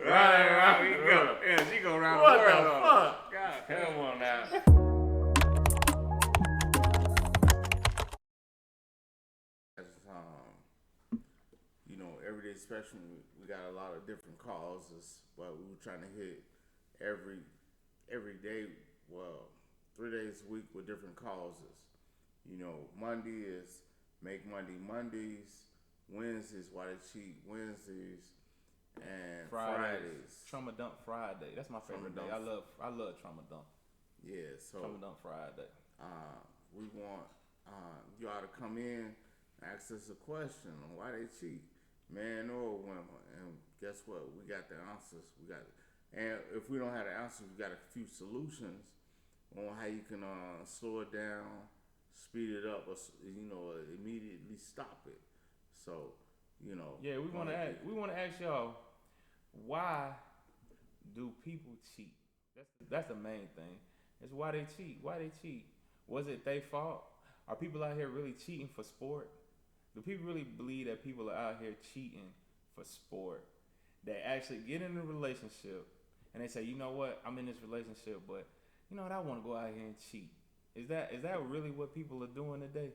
Right, we go. Yeah, she go around What the world. the fuck? God, come on now. Every day spectrum, we got a lot of different causes, but we were trying to hit every day, well, 3 days a week with different causes. Monday is make Monday Mondays, Wednesdays why they cheat Wednesdays, and Fridays Trauma Dump Friday. That's my favorite day. I love Trauma Dump. Yeah, so Trauma Dump Friday. We want y'all to come in, ask us a question on why they cheat, man or women, and guess what? We got the answers. And if we don't have the answers, we got a few solutions on how you can slow it down, speed it up, or immediately stop it. So, Yeah, we want to ask y'all, why do people cheat? That's the main thing. It's why they cheat. Why they cheat? Was it their fault? Are people out here really cheating for sport? Do people really believe that people are out here cheating for sport? They actually get in a relationship and they say, you know what, I'm in this relationship, but you know what, I want to go out here and cheat. Is that really what people are doing today?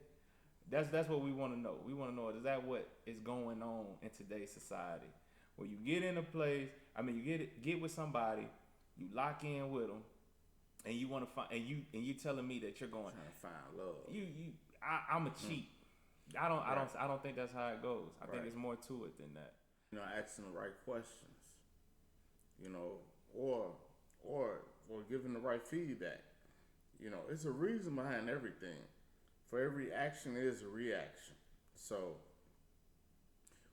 That's what we want to know. We want to know, is that what is going on in today's society? Where you get in a place, you get with somebody, you lock in with them, and you want to find, and you telling me that you're going trying to find love. I'm a cheat. I don't think that's how it goes. I think there's more to it than that. Asking the right questions, or giving the right feedback. It's a reason behind everything. For every action is a reaction. So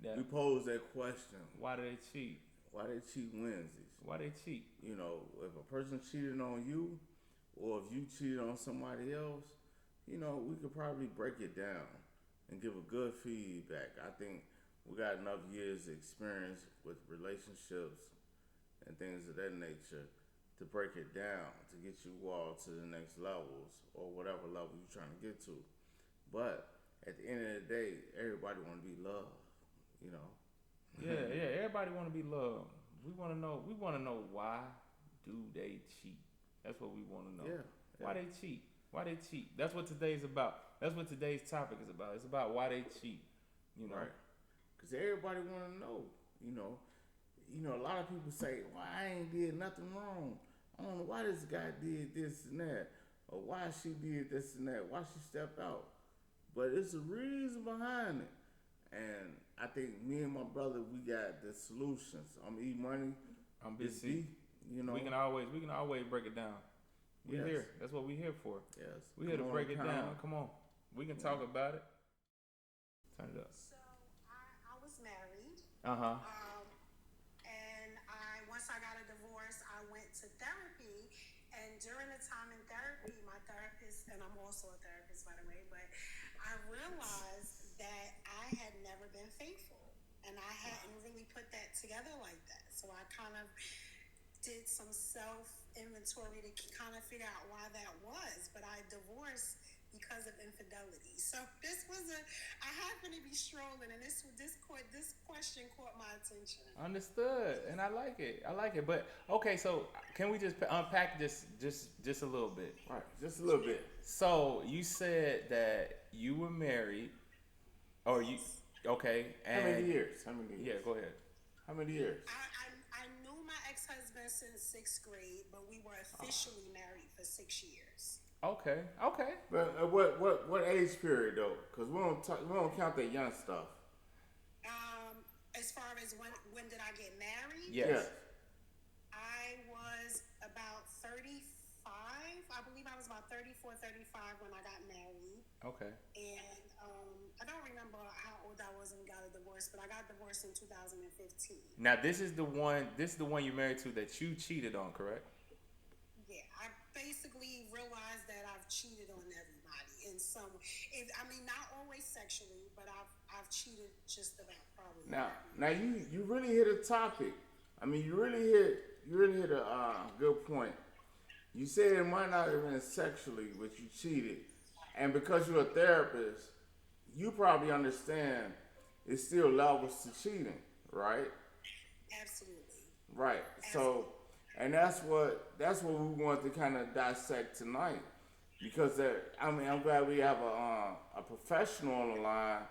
we pose that question. Why do they cheat? Why they cheat Wednesdays? Why they cheat? If a person cheated on you, or if you cheated on somebody else, we could probably break it down and give a good feedback. I think we got enough years of experience with relationships and things of that nature to break it down, to get you all to the next levels or whatever level you're trying to get to. But at the end of the day, everybody want to be loved, Yeah, everybody want to be loved. We want to know why do they cheat? That's what we want to know. Yeah. Why they cheat? Why they cheat? That's what today's about. That's what today's topic is about. It's about why they cheat. Right. Because everybody want to know. A lot of people say, "Well, I ain't did nothing wrong. I don't know why this guy did this and that, or why she did this and that, why she stepped out." But it's a reason behind it. And I think me and my brother, we got the solutions. I'm E Money. I'm BC. We can always break it down. We're here. That's what we're here for. Yes. We're here to break it down. Come on. We can talk about it. Turn it up. So I was married. Uh-huh. And once I got a divorce, I went to therapy. And during the time in therapy, my therapist, and I'm also a therapist, by the way, but I realized that I had never been faithful. And I hadn't really put that together like that. So I kind of did some self-inventory to kind of figure out why that was. But I divorced because of infidelity. So I happened to be strolling, and this question caught my attention. Understood, and I like it. But okay, so can we just unpack this just a little bit? Right, just a little bit. So you said that you were married, or you okay? And How many years? Yeah, go ahead. How many years? I knew my ex-husband since 6th grade, but we were officially married for 6 years. Okay. But what age period though? Because we don't count that young stuff. As far as when did I get married? Yes. I was about 35. I believe I was about 34, 35 when I got married. Okay. And I don't remember how old I was when we got a divorce, but I got divorced in 2015. Now this is the one you're married to that you cheated on, correct? Yeah, I basically realized that I've cheated on everybody in some. Not always sexually, but I've cheated just about probably. Now you really hit a topic. You really hit a good point. You said it might not have been sexually, but you cheated, and because you're a therapist, you probably understand it's still levels to cheating, right? Absolutely. Right. As So, and that's what we want to kind of dissect tonight, because I mean, I'm glad we have a professional on the line.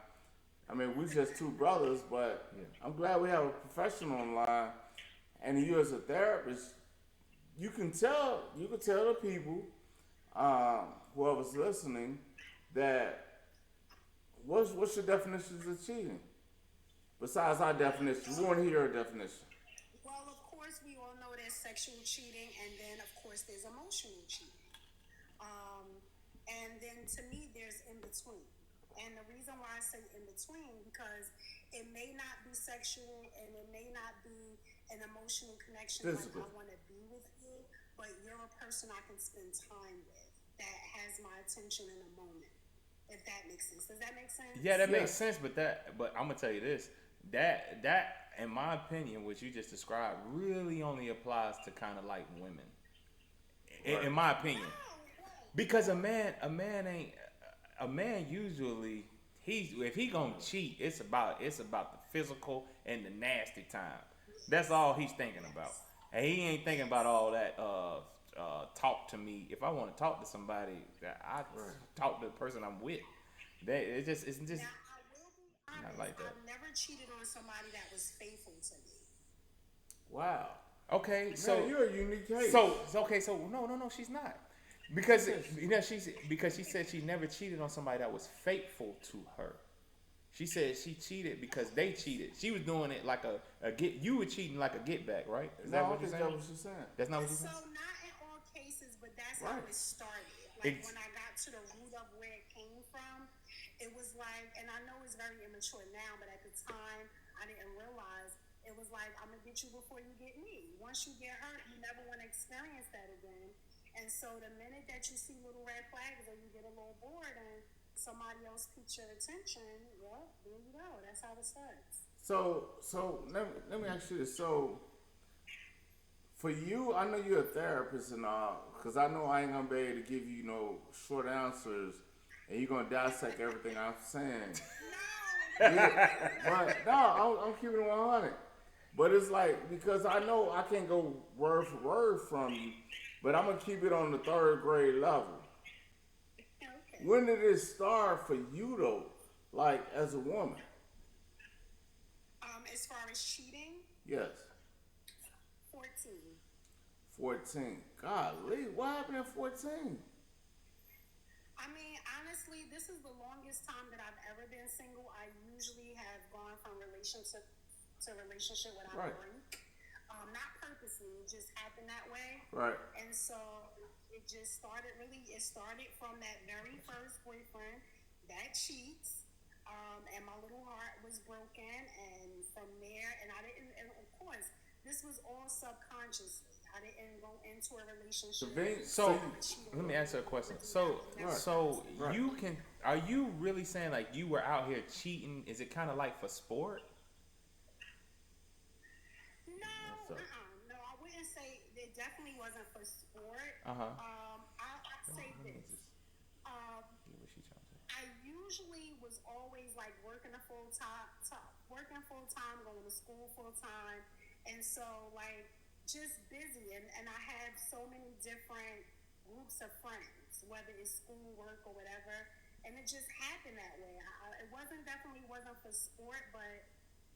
I mean, we just two brothers, but Yeah. I'm glad we have a professional on the line. And you as a therapist, you can tell the people, whoever's listening, that what's your definitions of cheating? Besides our definition, we want to hear your definition. well, of course, we all know there's sexual cheating, and then of course there's emotional cheating. Um, and then to me, there's in between. And the reason why I say in between, because it may not be sexual and it may not be an emotional connection like Physical. I want to be with you, but you're a person I can spend time with that has my attention in a moment. If that makes sense. Does that make sense? Yeah, that makes Yes. sense, but I'm gonna tell you this. That in my opinion, what you just described really only applies to kind of like women. Right. In my opinion. No, Because a man usually he's if he gonna cheat, it's about the physical and the nasty time. That's all he's thinking about. And he ain't thinking about all that talk to me. If I want to talk to somebody, I talk to the person I'm with. It's just now I will be not honest. like that. I've never cheated on somebody that was faithful to me. Wow. Okay, Man, you're a unique case. So no, she's not. Because because she said she never cheated on somebody that was faithful to her. She said she cheated because they cheated. She was doing it like a get. You were cheating like a get back, right? Is No, that I what don't you're think saying? that was what you're saying. That's not what you're So saying. not in all cases, but that's Right. how it started. Like Ex- when I got to the root of where it came from, it was like, and I know it's very immature now, but at the time I didn't realize it was like I'm gonna get you before you get me. Once you get hurt, you never want to experience that again. And so the minute that you see little red flags or you get a little bored and somebody else piques your attention, well, there you go. That's how it starts. So let me ask you this. So for you, I know you're a therapist and all, because I know I ain't gonna be able to give you no short answers, and you're gonna dissect everything I'm saying. No, Yeah, but no, I'm keeping it 100. But it's like, because I know I can't go word for word from you, but I'm gonna keep it on the third grade level. okay. When did it start for you though? Like as a woman? As far as cheating, Yes. 14. 14. Golly, what happened at 14? I mean, honestly, this is the longest time that I've ever been single. I usually have gone from relationship to relationship without Right. a break. Not purposely, it just happened that way. Right. And so it just started it started from that very first boyfriend that cheats. And my little heart was broken. And from there, and I didn't, and of course, this was all subconsciously. I didn't go into a relationship. So cheat let me on ask you a question. So Right. so Right. are you really saying like you were out here cheating? Is it kind of like for sport? No, So- no, I wouldn't say it definitely wasn't for sport. Uh-huh. I'd say this. Yeah, what she trying to say? I usually was always like working full time, going to school full time, and so like just busy, and I had so many different groups of friends, whether it's school, work, or whatever, and it just happened that way. It wasn't for sport, but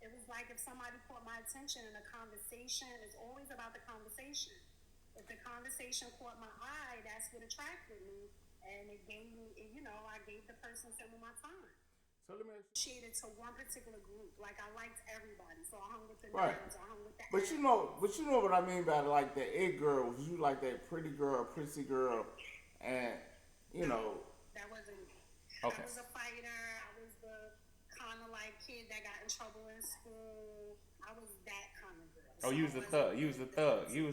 it was like if somebody caught my attention in a conversation, it's always about the conversation. If the conversation caught my eye, that's what attracted me, and it gave me, I gave the person some of my time. So let me ask you. Associated to one particular group, like I liked everybody, so I hung with the Right. nerds, I hung with the. But you know what I mean by like the it girl. You like that pretty girl, prissy girl, and you know. That wasn't me. Okay. I was a fighter. I was the kind of like kid that got in trouble in school. I was that kind of girl. Oh, So you I was the wasn't thug. You was the thug. You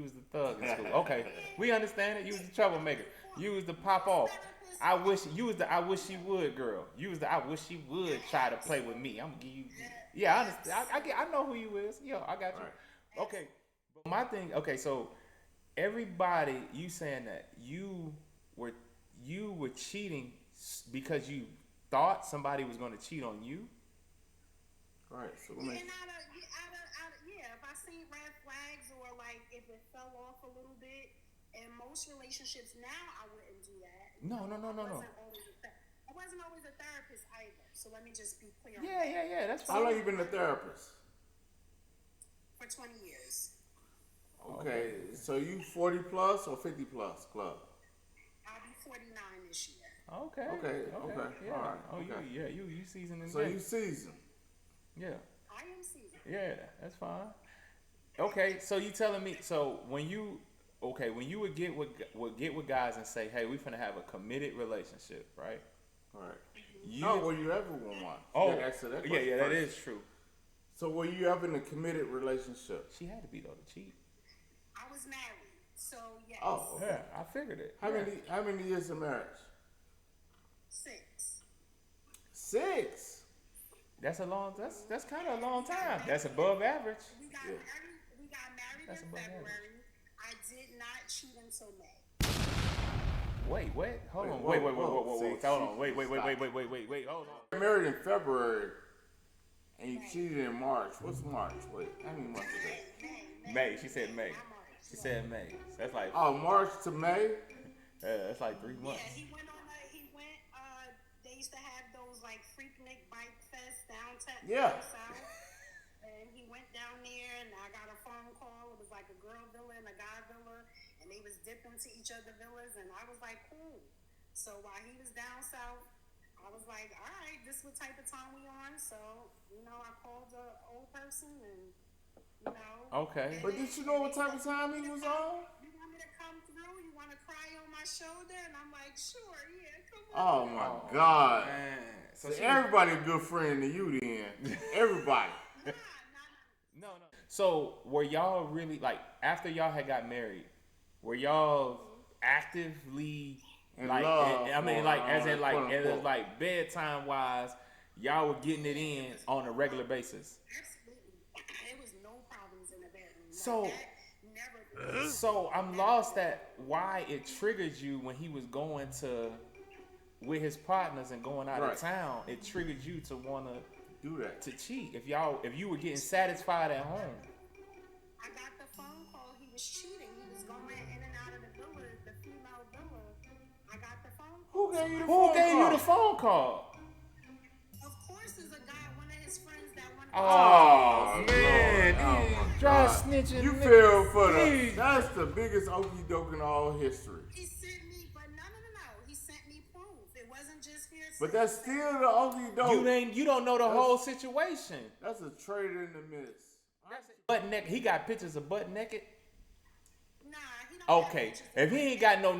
was the thug in school. Okay, we understand it. You was the troublemaker. You was the pop off. I wish she would girl. You was the I wish she would try to play with me. I'm gonna give you. Yeah, I understand. I know who you is. Yo, I got you. Right. Okay, but my thing. Okay, so everybody, you saying that you were cheating because you thought somebody was gonna cheat on you. Right. So let me. And if I seen red flags like if it fell off a little bit. In most relationships now, I wouldn't do that. No. I wasn't always a therapist either. So let me just be clear. Yeah. That's fine. How long you been a therapist? For 20 years. Okay, so you 40 plus or 50 plus club? I'll be 49 this year. Okay. Yeah. All right. Oh, Okay. you seasoned in So game. you seasoned. Yeah. I am seasoned. Yeah, that's fine. Okay, so you telling me when you would get with guys and say, hey, we finna have a committed relationship, right? All right. Were you ever in one? Oh, that that is true. So were you ever in a committed relationship? She had to be though to cheat. I was married, so yes. Oh, okay. Yeah, I figured it. How many years of marriage? 6. 6. That's kind of a long time. That's above average. We got married That's in above February. average. I did not cheat until May. Wait, what? Hold on. Whoa. Wait. See, Hold on. Wait. Stop. Hold on. You got married in February, and you cheated in March. What's March? Wait, how many months is that? May. She said May. Not March. She said May. So that's like March to May. that's like 3 months. Yeah, they used to have those like Freaknik Bike Fest downtown. Yeah. South. And he went down there, and I got a phone call. It was like a girl villa and a guy villa, and they was dipping to each other villas, and I was like, cool. So while he was down south, I was like, all right, this is what type of time we on. So, I called the old person and, Okay. But did you know what type of time he was on? You want me to come through? You want to cry on my shoulder? And I'm like, sure, yeah, come on. Oh my God! Man. So everybody a good friend to you then. Everybody. Nah. No. So were y'all really like after y'all had got married? Were y'all actively In like? love, I mean, or, like as in like quote, as in unquote. like bedtime wise, y'all were getting it in on a regular basis. Absolutely. There was no problems in the bedroom. So- Like, that never. So I'm lost at why it triggered you when he was going with his partners and going out Right. of town. It triggered you to wanna Do that. to cheat if you were getting satisfied at home. I got the phone call. He was cheating. He was going in and out of the villa, the female villa. I got the phone call. Who gave you the Who phone gave call? you the phone call? Of course, there's a guy, one of his friends that wanted Oh, Oh, man, Lord. these Oh, my dry God. snitching You niggas. fell for These- that's the biggest okie doke in all history. He sent me, but no. He sent me proof. It wasn't just hearsay. But that's still the okie doke. You don't know the whole situation. That's a traitor in the midst. Butt naked. He got pictures of butt naked. Nah, he don't have Okay, pictures if of he me. ain't got no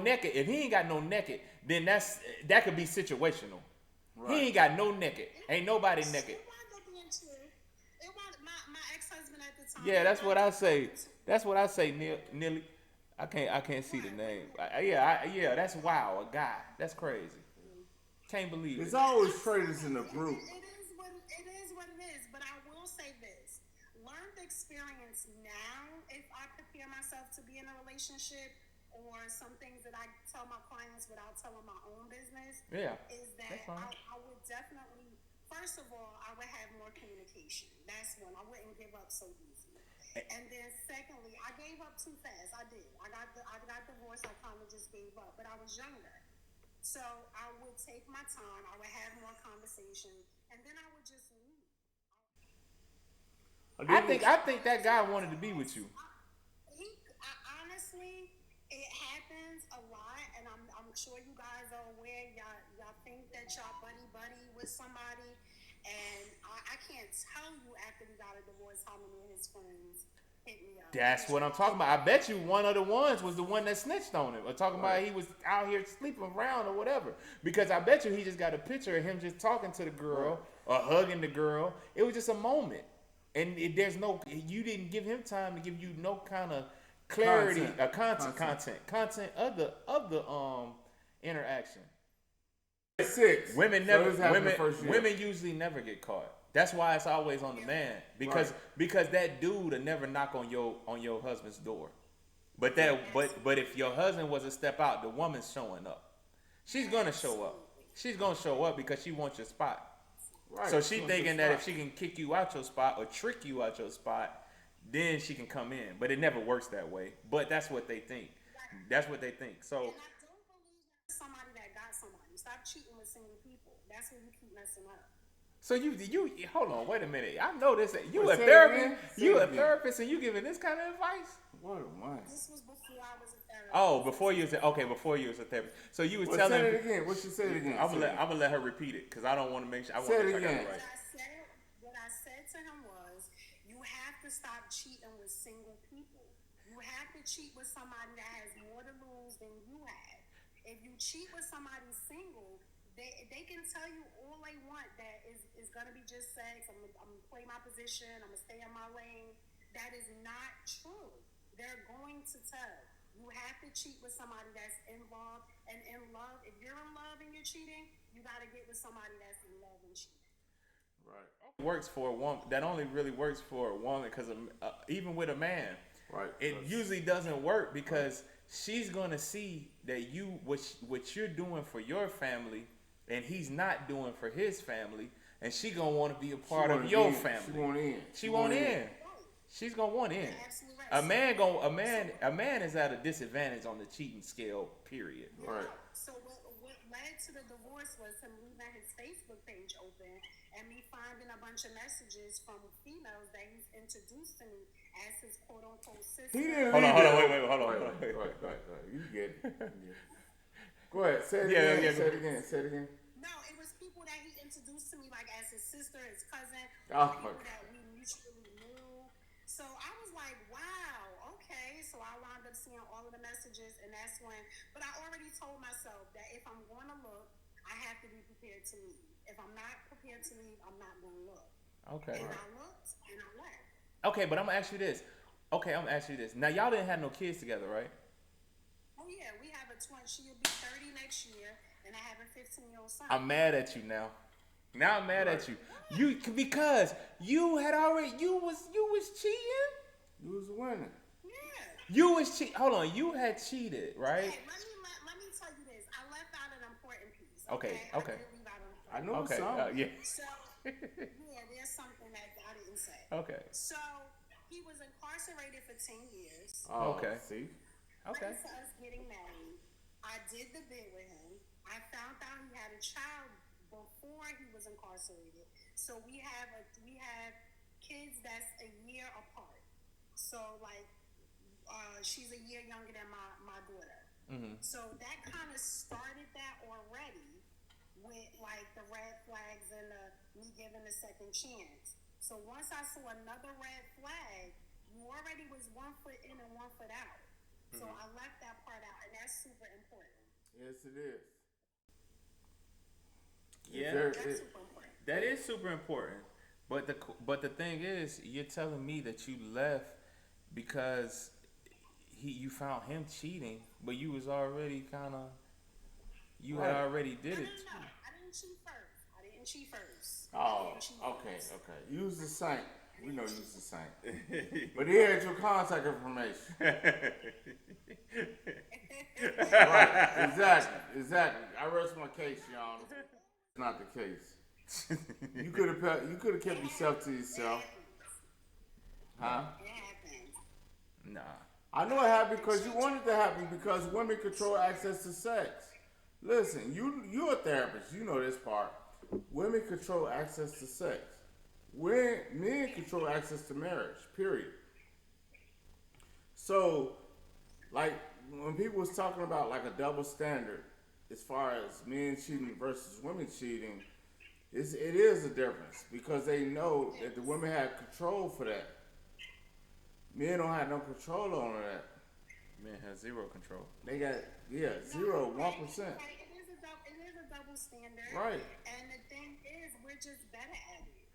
naked, then that could be situational. Right. He ain't got no naked. Ain't nobody naked. It wound up being true. It was my ex-husband at the time. Yeah, that's what I say. That's what I say, Nilly. I can't see the name. Yeah, that's wow, a guy. That's crazy. Can't believe There's it. always traitors in the group. It is what it is. But I will say this: learned experience now. If I prepare myself to be in a relationship, or some things that I tell my clients without telling my own business, Yeah, is that that's fine. I would definitely. First of all, I would have more communication. That's one. I wouldn't give up so easy. And then secondly, I gave up too fast. I did. I got divorced. I kind of just gave up. But I was younger. So I would take my time. I would have more conversation. And then I would just leave. I think that guy wanted to be with you. Honestly, it happens a lot. And I'm sure you guys are aware. Y'all think that y'all buddy with somebody. And I can't tell you after we got a divorce how many of his friends hit me up. That's what I'm talking about. I bet you one of the ones was the one that snitched on him. Or talking about he was out here sleeping around or whatever. Because I bet you he just got a picture of him just talking to the girl or hugging the girl. It was just a moment. And you didn't give him time to give you no kind of clarity, content of the interaction. 6. Women So never. this happened the first year. Women usually never get caught. That's why it's always on the man because that dude will never knock on your husband's door. But if your husband was to step out, the woman's showing up. She's gonna show up. She's gonna show up because she wants your spot. Right. So she thinking that if she can kick you out your spot or trick you out your spot, then she can come in. But it never works that way. But that's what they think. That's what they think. So And I don't believe that somebody that got somebody. Stop cheating with single people. That's where you keep messing up. so you hold on, wait a minute. I know this. You Wait, a say it therapist? again? Say You it a again. therapist and you giving this kind of advice? What am I? This was before I was a therapist. Oh, before you was before you was a therapist. So you was Well, telling. say it again. What you say it again? I'm gonna let her repeat it because I don't want to make sure. I want Say to it make sure I got again. it right. What I said to him was, you have to stop cheating with single people. You have to cheat with somebody that has more to lose than you have. If you cheat with somebody single, they can tell you all they want that is gonna be just sex. I'm gonna play my position. I'm gonna stay in my lane. That is not true. They're going to tell. You have to cheat with somebody that's involved and in love. If you're in love and you're cheating, you gotta get with somebody that's in love and cheating. Right. Works for a woman. That only really works for a woman because even with a man, Right. it usually doesn't work because she's gonna see that what you're doing for your family, and he's not doing for his family, and she gonna want to be a part of your family. She want in. She want in. She's gonna want in. Absolutely right. A man is at a disadvantage on the cheating scale. Period. Right. So what led to the divorce was him leaving his Facebook page open and me finding a bunch of messages from females that he's introduced to me as his quote unquote sister. He didn't Hold on, leave hold on, it. hold on. Right. You get it. Go ahead. Say it Yeah, again. yeah, Say it again. Say it again. No, it was people that he introduced to me like as his sister, his cousin, Oh, people okay. that we mutually knew. So I was like, wow, okay. So I wound up seeing all of the messages, and that's when. But I already told myself that if I'm going to look, I have to be prepared to leave. If I'm not prepared to leave, I'm not going to look. Okay. And I looked, and I left. Okay, but I'm gonna ask you this. Now y'all didn't have no kids together, right? Oh yeah, we have a twin. She'll be 30 next year, and I have a 15-year-old son. I'm mad at you now. Now I'm mad at you. Because you was cheating. You was winning. Yeah. You was cheat. Hold on, you had cheated, right? Hey, let me tell you this. I left out an important piece. Okay. I did leave out an I important know Okay. some. Yeah. So, yeah, there's something that I didn't say. Okay. So, he was incarcerated for 10 years. Oh, Okay. See. Okay. Prior to us getting married, I did the bid with him. I found out he had a child before he was incarcerated. So we have kids that's a year apart. So like, she's a year younger than my daughter. Mm-hmm. So that kind of started that already with like the red flags and me giving a second chance. So once I saw another red flag, you already was 1 foot in and 1 foot out. So I left that part out, and that's super important. Yes, it is. Yeah. There- That's it- super important. That is super important. But the thing is, you're telling me that you left because you found him cheating, but you was already kind of had already did No, it. I didn't cheat first. Oh, okay. You was the saint. We know you was the saint. But he had your contact information. Right. Exactly. I rest my case, Your Honor. It's not the case. You could have kept yourself to yourself. Huh? It happened. Nah. I know it happened because you wanted to happen because women control access to sex. Listen, you're a therapist. You know this part. Women control access to sex. Men control access to marriage. Period. So, like when people was talking about like a double standard as far as men cheating versus women cheating, it is a difference because they know that the women have control for that. Men don't have no control on that. Men have zero control. They got 0, 1%. Right. It is a double standard. Right. And the thing is, we're just better at it.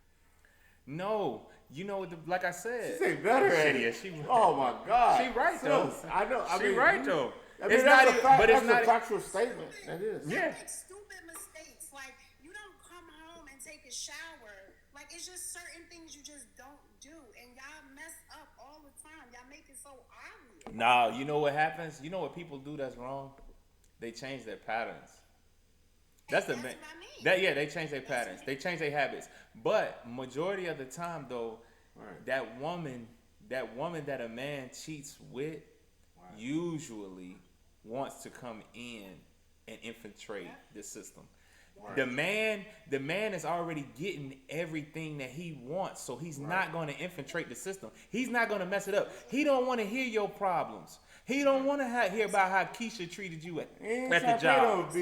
No, you know, like I said, She say better at Yeah, it. she right. Oh my God. She right, though. Sis, I know. I She mean, right though. I mean, It's that's not a even- fact, but it's that's not- a factual statement. That is. Yeah. Make stupid mistakes. Like, you don't come home and take a shower. Like, it's just certain things you just don't do. And y'all mess up all the time. Y'all make it so obvious. Nah, you know what happens? You know what people do that's wrong? They change their patterns. That's the That's main. what I mean. They change their patterns. They change their habits. But majority of the time, though, Right. that woman that woman that a man cheats with usually wants to come in and infiltrate the system. Right. The man is already getting everything that he wants, so he's not going to infiltrate the system. He's not going to mess it up. He don't want to hear your problems. He don't want to hear about how Keisha treated you at the job.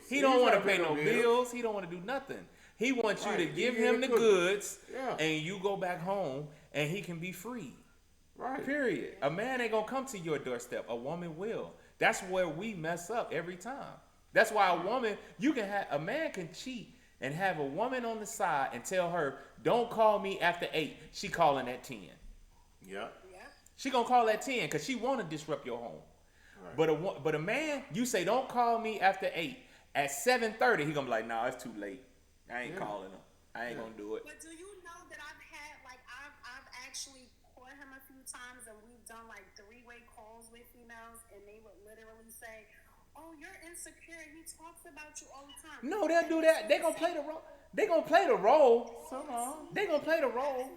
He don't want to pay no bills. He don't want to do nothing. He wants you to give him the goods, and you go back home, and he can be free. Right. Period. A man ain't gonna come to your doorstep. A woman will. That's where we mess up every time. That's why a man can cheat and have a woman on the side and tell her, "Don't call me after 8." She calling at 10. Yeah. She gonna call at 10 because she want to disrupt your home. Right. But a man, you say, "Don't call me after 8." At 7:30, he gonna be like, "Nah, it's too late. I ain't calling him. I ain't gonna do it." But do you know that I've actually caught him a few times, and we've done like 3-way calls with females, and they would literally say, "Oh, you're insecure. He talks about you all the time." No, they'll do that. They gonna play the role. They gonna play the role. They gonna play the role.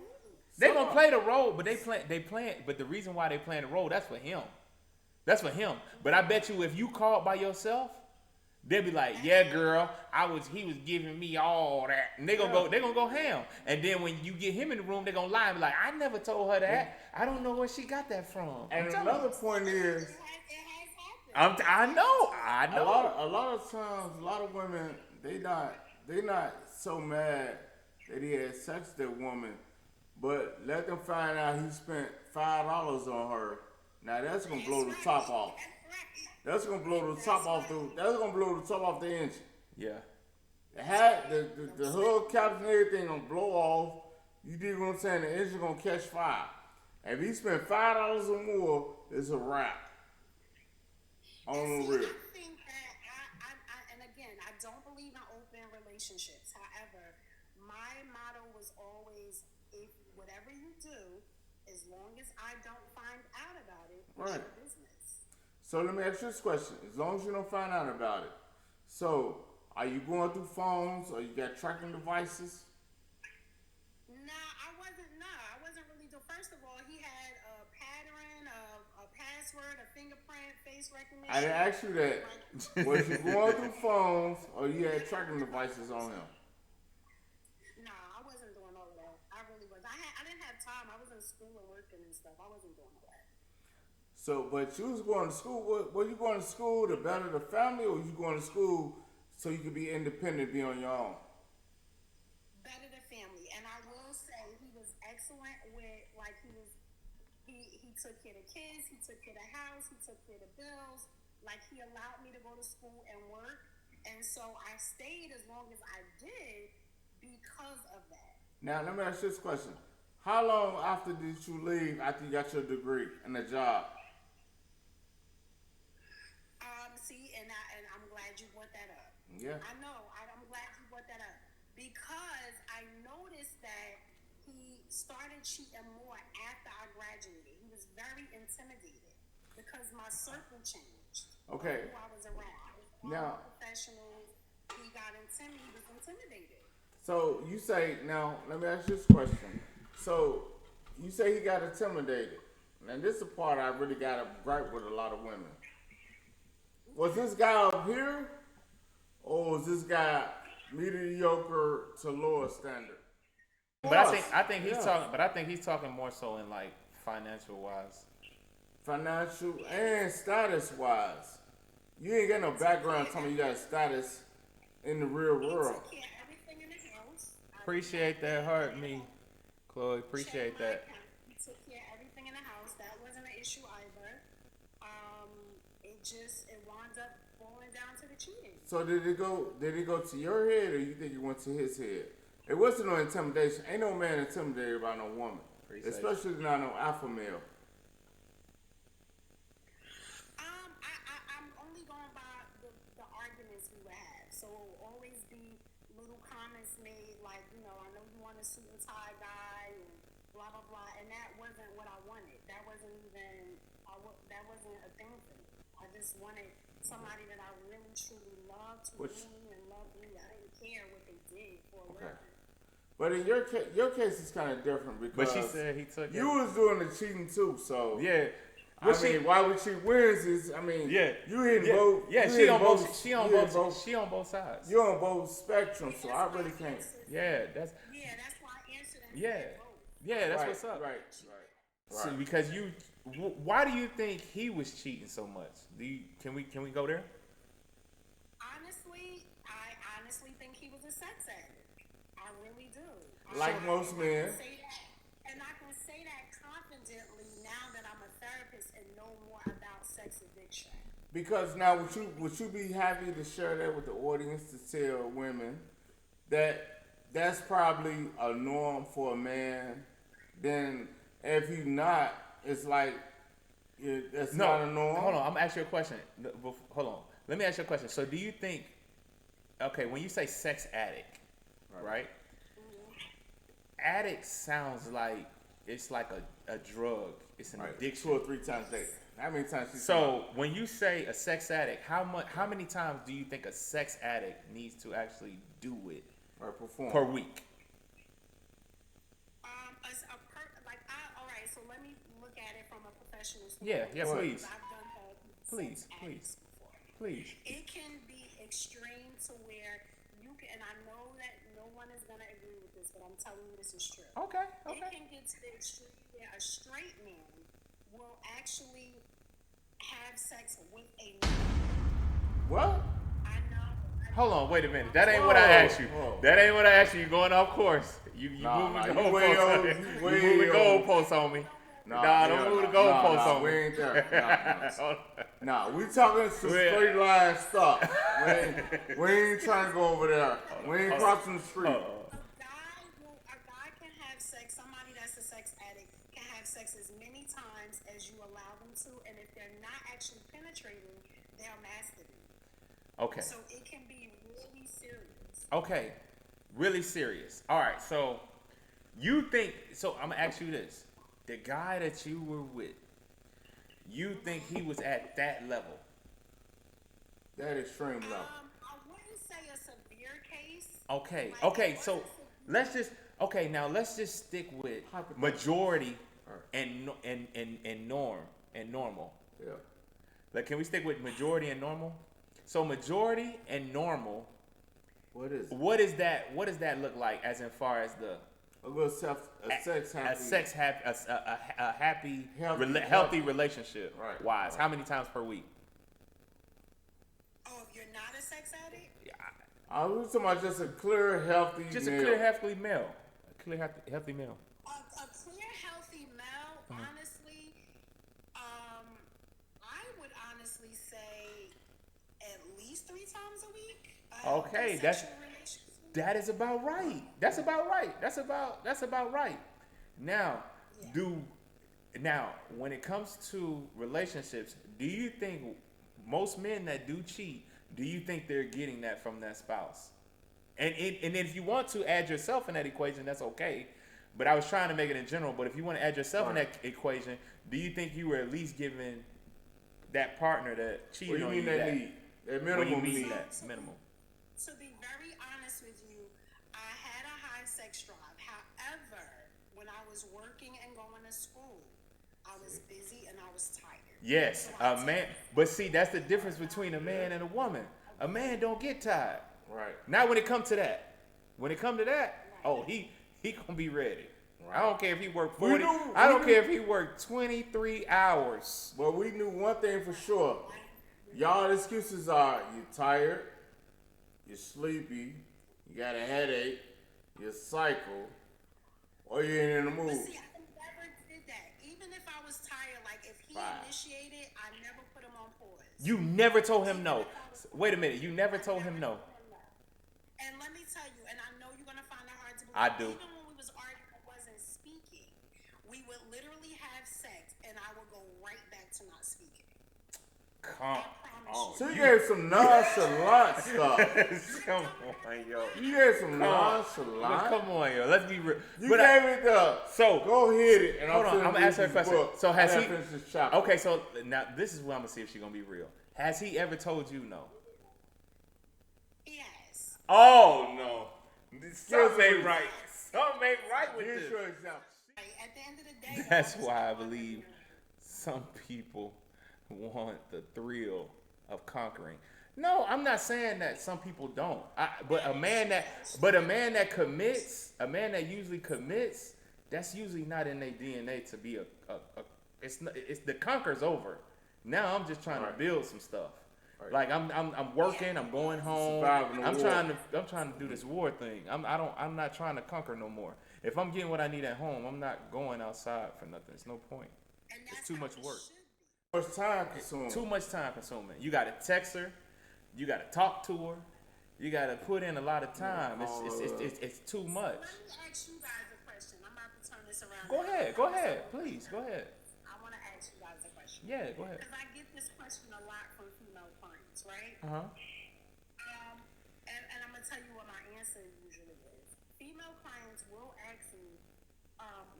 They gonna play the role, but they play. But the reason why they playing the role, that's for him. That's for him. But I bet you, if you called by yourself, they'll be like, "Yeah, girl, he was giving me all that," and they gonna go ham. And then when you get him in the room, they gonna lie and be like, "I never told her that. I don't know where she got that from." And another point is, It has happened. I know. A lot of times, a lot of women, they not so mad that he had sex with that woman, but let them find out he spent $5 on her. Now that's gonna blow the top off. That's gonna blow the top off the engine. Yeah. The hood caps and everything gonna blow off. You dig what I'm saying? The engine gonna catch fire. If he spent $5 or more, it's a wrap. On the real. I think that and again, I don't believe in open relationships. However, my motto was always, if whatever you do, as long as I don't find out about it, it's your business. So let me ask you this question. As long as you don't find out about it. So, are you going through phones or you got tracking devices? I wasn't really doing. First of all, he had a pattern, a password, a fingerprint, face recognition. I didn't ask you that. Was you going through phones or you had tracking devices on him? I wasn't doing all of that. I really was. I didn't have time. I was in school and working and stuff. I wasn't doing all that. So, but you was going to school. Were you going to school to better the family, or you going to school so you could be independent, be on your own? Better the family. And I will say he was excellent with, like, he took care of the kids, he took care of the house, he took care of the bills. Like, he allowed me to go to school and work. And so I stayed as long as I did because of that. Now, let me ask you this question. How long after did you leave after you got your degree and the job? And I'm glad you brought that up. Yeah. I know. I'm glad you brought that up. Because I noticed that he started cheating more after I graduated. He was very intimidated because my circle changed. Okay. Who I was around. Now, professionals. He was intimidated. So you say, now, let me ask you this question. So you say he got intimidated. Now this is the part I really got to gripe with a lot of women. Was this guy up here, or was this guy mediocre to lower standard? But I think he's talking. But I think he's talking more so in like financial wise. Financial and status wise. You ain't got no background telling me you got status in the real world. He took care of everything in the house. Appreciate that heart, me, Chloe. Appreciate that. He took care of everything in the house. That wasn't an issue either. It wound up falling down to the cheating. So did it go to your head, or you think it went to his head? It wasn't no intimidation. Ain't no man intimidated by no woman. Especially not no alpha male. I'm only going by the arguments we would have. So it will always be little comments made like, I know you want a suit and tie guy and blah blah blah, and that wasn't what I wanted. That wasn't a thing for me. I just wanted somebody that I really truly loved to me and loved me. I didn't care what they did for a living. But in your case is kind of different because But she said he took you was doing the cheating too. So Yeah. I mean, why would she wins is Yeah. you hitting both. Yeah, you she hitting on both. She on you hitting both. She on both sides. You're on both spectrums, so I really can't. Yeah, that's that's why I answered that. yeah, yeah. That's Right, what's up. Right. So, because why do you think he was cheating so much? Can we go there? Honestly, I honestly think he was a sex addict. I really do. Like most men. And I can say that confidently now that I'm a therapist and know more about sex addiction. Because now, would you be happy to share that with the audience to tell women that that's probably a norm for a man? Then if you not, it's like that's not a norm. Hold on, I'm gonna ask you a question. Hold on, let me ask you a question. So, do you think? Okay, when you say sex addict, right? Addict sounds like it's like a drug. It's an addiction. 2 or 3 times a day. How many times? So when you say a sex addict, how many times do you think a sex addict needs to actually do it or perform per week? All right. So let me look at it from a professional standpoint. Yeah, please. I've done Please. before. It can be extreme to where you can, and I know that no one is gonna agree with this, but I'm telling you this is true. Okay. It can get to the extreme where a straight man will actually have sex with a woman. What? I know. Hold on, wait a minute. That ain't what I asked you. Whoa. That ain't what I asked you. You going off course. You moving the goalposts. You moving goalposts on me. Don't move the goalposts on me. We ain't there. Nah, we talking some straight line stuff. We ain't trying to go over there. We ain't crossing the street. A guy can have sex. Somebody that's a sex addict can have sex as many times as you allow them to, and if they're not actually penetrating, they'll masturbate. Okay. So it can be really serious. Okay. Really serious. All right. So you think? So I'm gonna ask you this: the guy that you were with, you think he was at that level? That extreme level. I wouldn't say a severe case. Okay. Okay. So let's just stick with majority and normal. Yeah. Like, can we stick with majority and normal? So majority and normal. What is it? What does that look like as in far as the healthy relationship wise? How many times per week? Oh, if you're not a sex addict? Yeah. I was talking about just a clear, healthy male. A clear, healthy male. A clear, healthy male. A clear, healthy male, honestly, I would honestly say at least 3 times a week. Okay, that is about right. That's about right. Now, when it comes to relationships, do you think most men that do cheat, do you think they're getting that from that spouse? And if you want to add yourself in that equation, that's okay. But I was trying to make it in general. But if you want to add yourself in that equation, do you think you were at least giving that partner that cheated on you that minimum need? Minimum. To be very honest with you, I had a high sex drive. However, when I was working and going to school, I was busy and I was tired. Yes, a man. But see, that's the difference between a man and a woman. A man don't get tired. Right. Now, when it comes to that, oh, he gonna be ready. Right. I don't care if he worked 40. I don't care if he worked 23 hours. Well, we knew one thing for sure. Y'all excuses are you tired, you're sleepy, you got a headache, you're cycle, or you ain't in the mood. But see, I never did that. Even if I was tired, like if he initiated, I never put him on pause. You never told him no. Wait a minute. You never told him no. And let me tell you, and I know you're going to find it hard to believe. I do. Even when we was arguing and wasn't speaking, we would literally have sex, and I would go right back to not speaking. Come on. So you gave some nonchalant stuff. Come on, yo. You gave some nonchalant. Come on, yo. Let's be real. You gave it the. So go hit it. And hold on. I'm gonna ask her a question. So has he? Okay. So now this is where I'm gonna see if she's gonna be real. Has he ever told you no? Yes. Oh no. Something ain't right. Something ain't right with Here's this. your example. At the end of the day, That's y'all, why I it's all believe some people want the thrill of conquering. No, I'm not saying that some people don't. But a man that commits, a man that usually commits, that's usually not in their DNA to be a it's the conquer's over. Now I'm just trying to build some stuff. Right. Like I'm working, I'm going home. Surviving the I'm war. trying to do this war thing. I'm not trying to conquer no more. If I'm getting what I need at home, I'm not going outside for nothing. It's no point. And It's that's too how much it work. should be. Much time consuming. Too much time consuming. You got to text her. You got to talk to her. You got to put in a lot of time. It's too much. Let me ask you guys a question. I'm about to turn this around. Go ahead. Please, go ahead. I want to ask you guys a question. Yeah, go ahead. Because I get this question a lot from female clients, right? Uh-huh. And I'm going to tell you what my answer usually is. Female clients will ask me,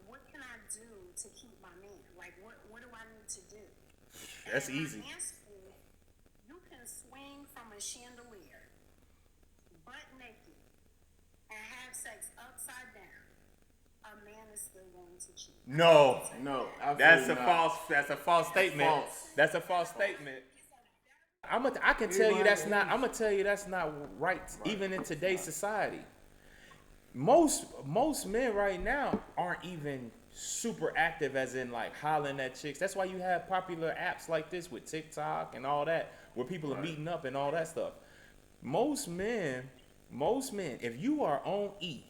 what can I do to keep my man? Like, what do I need to do? That's And easy. my answer is, you can swing from a chandelier, butt naked, and have sex upside down. A man is still going to cheat. No. Absolutely That's a false statement. False. That's a false statement. I can tell you that's not. I'm gonna tell you that's not right. Even in today's society, most men right now aren't even super active, as in like hollering at chicks. That's why you have popular apps like this with TikTok and all that, where people are meeting up and all that stuff. Most men, if you are on E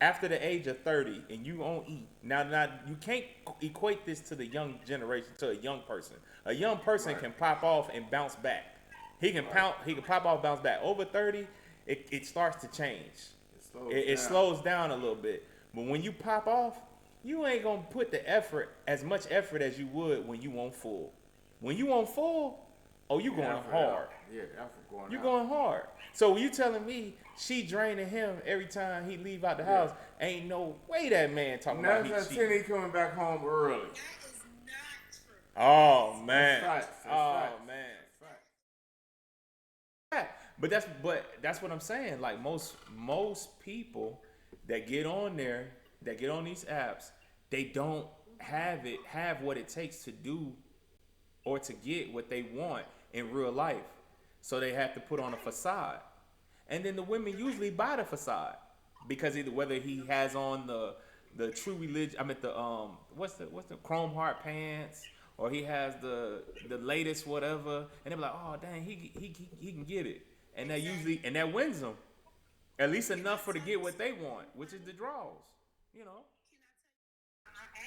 after the age of 30 and you on E, now you can't equate this to the young generation, to a young person. A young person can pop off and bounce back. He can pop off, bounce back. Over 30, it starts to change. It slows down a little bit. But when you pop off, you ain't gonna put the effort, as much effort as you would when you on full. When you on full, you going hard. Yeah, effort going You out. going hard. So you telling me she draining him every time he leave out the house? Ain't no way that man talking about he 9 out of 10 cheating. he coming back home early. That is not true. Oh man. That's facts. Man. But that's what I'm saying. Like most people that get on there, that get on these apps, they don't have what it takes to do or to get what they want in real life. So they have to put on a facade. And then the women usually buy the facade because either whether he has on the true religion, what's the chrome heart pants, or he has the latest whatever, and they be like, oh dang, he can get it, and that wins them, at least enough for to get what they want, which is the draws, you know. I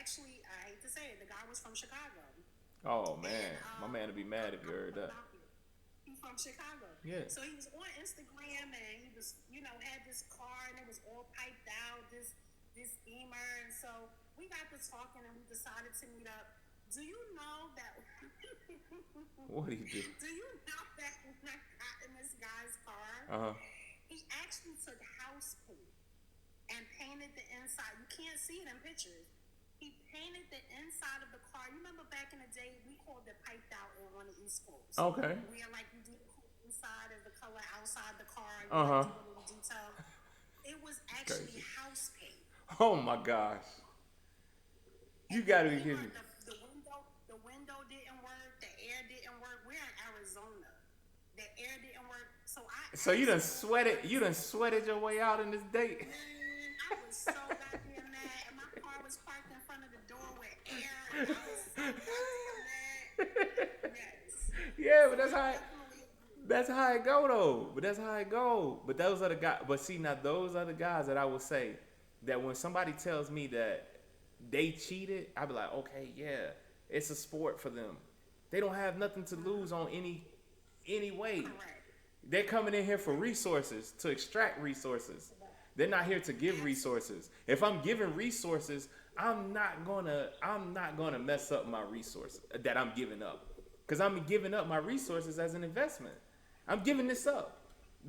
hate to say it, the guy was from Chicago. Oh man, my man would be mad if you heard that. He's from Chicago. Yeah. So he was on Instagram and he was, had this car and it was all piped out, this Beamer, and so we got to talking and we decided to meet up. Do you know that? What did he do? Do you know that when I got in this guy's car, he actually took house paint and painted the inside. You can't see it in pictures. He painted the inside of the car. You remember back in the day, we called it piped out on the East Coast. Okay. Where like you do inside as the color outside the car. You Uh-huh. do a little detail. It was actually house paint. Oh my gosh. You gotta be kidding me. The window didn't work. The air didn't work. We're in Arizona. The air didn't work. So you done sweated your way out in this date. I was so goddamn mad, and my car was parked in front of the door with air, and I was so goddamn mad. Yes. Yeah, but that's how it go though. But those are the guys. But see, now those are the guys that I would say that when somebody tells me that they cheated, I be like, okay, yeah, it's a sport for them. They don't have nothing to lose on any way. Correct. They're coming in here for resources, to extract resources. They're not here to give resources. If I'm giving resources, I'm not gonna mess up my resources that I'm giving up, because I'm giving up my resources as an investment. I'm giving this up.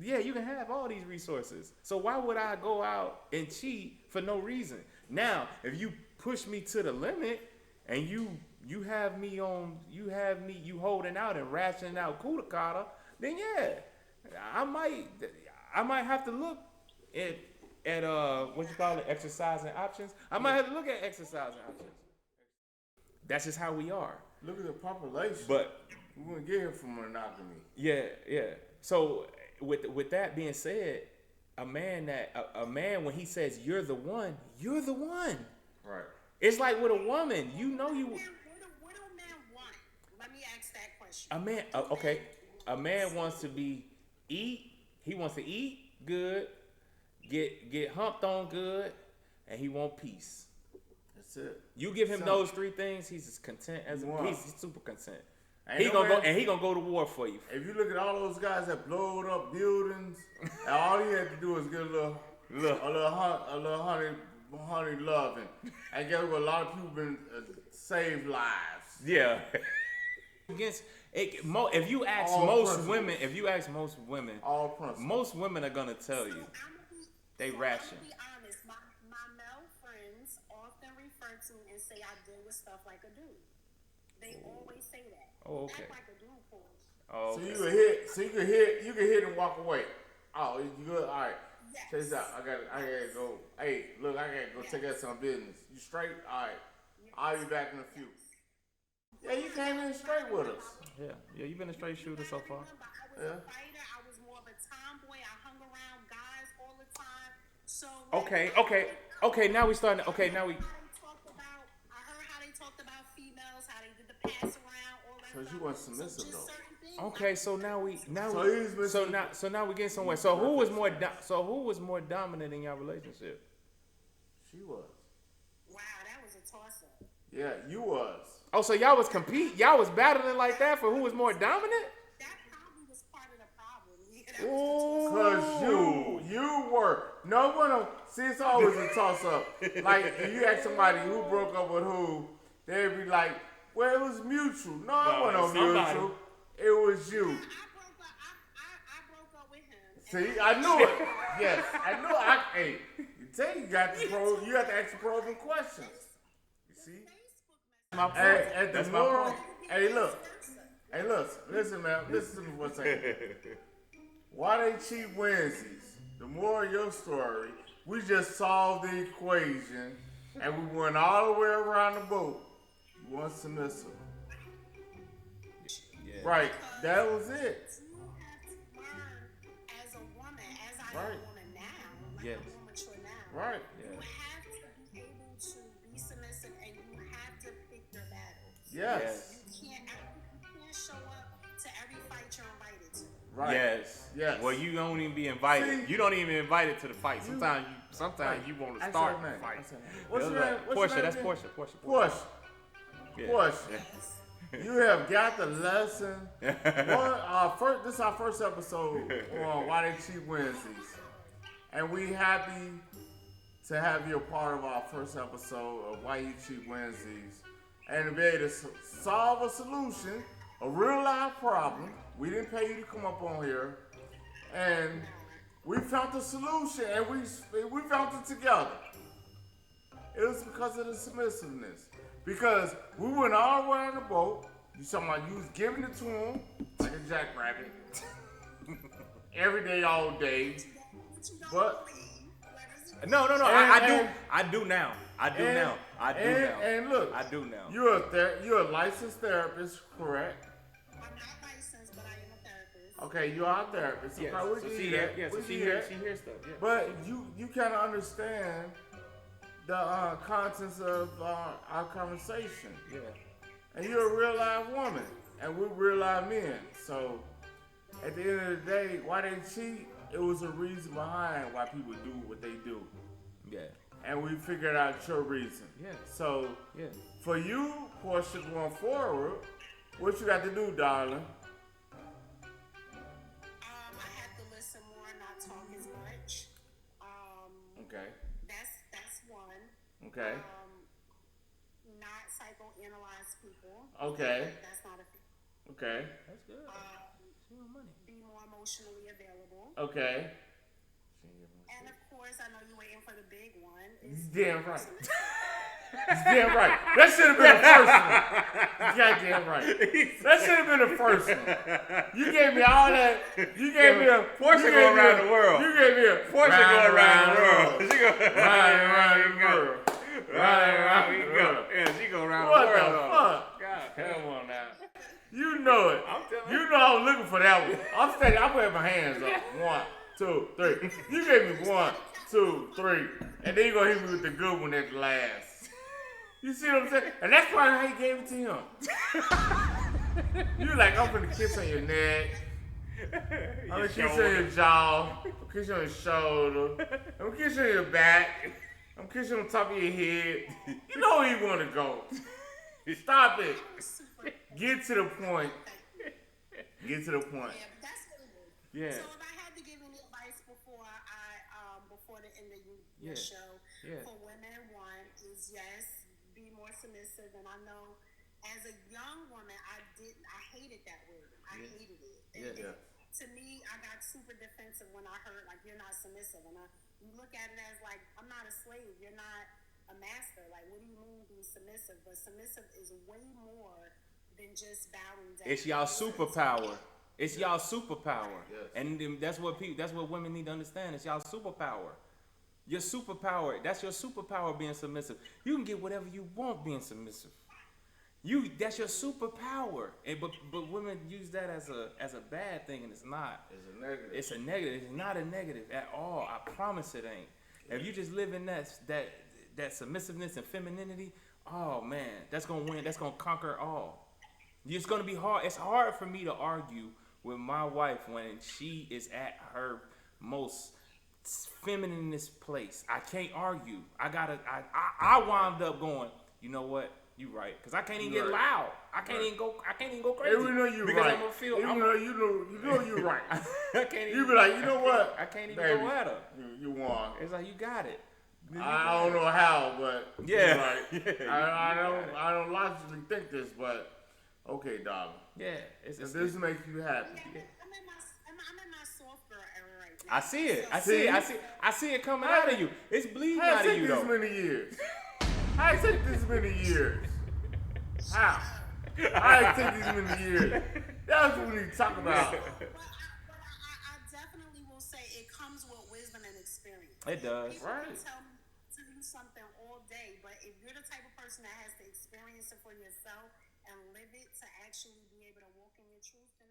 Yeah, you can have all these resources. So why would I go out and cheat for no reason? Now, if you push me to the limit and you have me holding out and rationing out Kudakata, then yeah, I might have to look at at what you call it, exercising options. I might have to look at exercising options. That's just how we are. Look at the population. But we wouldn't get here from monogamy. yeah. So with that being said, a man when he says you're the one, you're the one. Right. It's like with a woman, you know you. What do men want? Let me ask that question. A man, okay. A man wants to eat. He wants to eat good, get humped on good, and he want peace. That's it. You give him those three things, he's as content as he's super content. He gonna go to war for you. If you look at all those guys that blowed up buildings, and all he had to do was get a little honey loving, and guess what? A lot of people been saved lives. Yeah. Against it, if you ask most women, most women are gonna tell you they ration. I'm gonna be honest. My male friends often refer to and say I deal with stuff like a dude. They always say that. Oh, okay. Act like a dude pulls. Oh, okay. So you can hit and walk away. Oh, you good? All right. Yes. Check this out. I gotta go. Hey, look, I gotta go take out some business. You straight? All right. I'll be back in a few. Yeah, you came in straight with us. Yeah, you've been a straight shooter so far. I was a fighter. I was more of a tomboy. I hung around guys all the time. So Okay. Now we starting. Okay, now we. I heard how they talked about females, how they did the pass around, all that. Cause you weren't submissive though. Okay, so now we getting somewhere. So who was more dominant in your relationship? She was. Wow, that was a toss up. Yeah, you was. Oh, so y'all was battling like that for who was more dominant? That probably was part of the problem. Cause you were. No one. See, it's always a toss up. Like if you ask somebody who broke up with who, they'd be like, "Well, it was mutual." No, it wasn't mutual. It was you. I broke up with him. See, I knew it. Yes, I knew it. Hey, you tell you got the pros. You have to ask the probing questions. You see. My point. That's my point. Hey, look. Listen, man. Listen to me for a second. Why they cheat Wednesdays? The more of your story, we just solved the equation, and we went all the way around the boat. You weren't submissive. Yeah. Right. That was it. You have to learn as a woman, as I am Right. a woman now, Yes. I'm more mature now. Right. You have to be able to be submissive, and you have to pick your battles. Yes. You can't show up to every fight you're invited to. Right. Yes. Well, you don't even be invited. See? You don't even invited to the fight. Sometimes you want to start the fight. What's your name? Portia. That's Portia. Portia. Yeah. Portia. You have got the lesson. This is our first episode on Why They Cheat Wednesdays. And we happy to have you a part of our first episode of Why You Cheat Wednesdays. And to be able to solve a solution, a real life problem. We didn't pay you to come up on here. And we found the solution, and we found it together. It was because of the submissiveness. Because we went all the way on the boat. You talking about you was giving it to him like a jackrabbit. Every day, all day. But No. I do now. And look, I do now. You're a licensed therapist, correct? I'm not licensed, but I am a therapist. Okay, you are a therapist. Yes. Okay, So she hears stuff. Yeah. But you kind of understand the contents of our conversation. Yeah. And you're a real live woman, and we're real live men. So at the end of the day, why they cheat, it was a reason behind why people do what they do. Yeah. And we figured out your reason. Yeah. So Yeah. for you, Portia, going forward, what you got to do, darling? I have to listen more, not talk as much. Okay. That's one. Okay. Not psychoanalyze people. Okay. That's not a thing. Okay. That's good. She want money. Be more emotionally available. Okay. And of course, I know you're waiting for the big one. He's damn right. He's damn right. That should have been the first one. Goddamn right. That should have been the first one. You gave me all that. You gave me a Porsche go around the world. You gave me a Porsche go around the world. She go around the world. Around the world. Yeah, she go around What the world. the fuck? God, come on now. You know it. I'm telling you know I was looking for that one. I'm steady. I'm putting my hands up. 1, 2, 3. You gave me 1, 2, 3, and then you gonna hit me with the good one at the last. You see what I'm saying? And that's probably how you gave it to him. You like, I'm gonna kiss on your neck. I'm gonna kiss on your jaw. I'm gonna kiss you on your shoulder. I'm gonna kiss you on your back. I'm kissing on top of your head. You know where you want to go. Stop it. Get to the point. Get to the point. Yeah, but that's what it is. Yeah. So if I had to give any advice before the end of your show for women, one is yes, be more submissive. And I know as a young woman, I hated that word. I hated it. And to me, I got super defensive when I heard like you're not submissive, and you look at it as like I'm not a slave. You're not a master. Like, what do you mean be submissive? But submissive is way more than just bowing down. It's y'all superpower. It's y'all superpower. Yes. And that's what women need to understand. It's y'all superpower. Your superpower. That's your superpower being submissive. You can get whatever you want being submissive. That's your superpower. But women use that as a bad thing, and it's not. It's a negative. It's a negative. It's not a negative at all. I promise it ain't. If you just live in that submissiveness and femininity, oh man, that's gonna win. That's gonna conquer all. It's gonna be hard. It's hard for me to argue with my wife when she is at her most femininist place. I can't argue. I wound up going, you know what? You right, because I can't even get loud. I can't even go crazy. Even though you because right. I'm gonna feel. Even though you know you're right. I can't even. You be like, you know what? I can't even Baby, go at her. You won. It's like you got it. I don't know how, but Yeah. Like, I don't logically think this, but okay, darling. Yeah, If this makes you happy. I'm in my soft girl era right now. I see it. I see it coming How out of you. It's bleeding How out it of you take though. this many years? How it take this many years? How? How it take this many years? That's what we need to talk about. But I definitely will say it comes with wisdom and experience. It does. People Right. can tell you something all day, but if you're the type of person that has to experience it for yourself and live it to actually be able to walk in your truth, then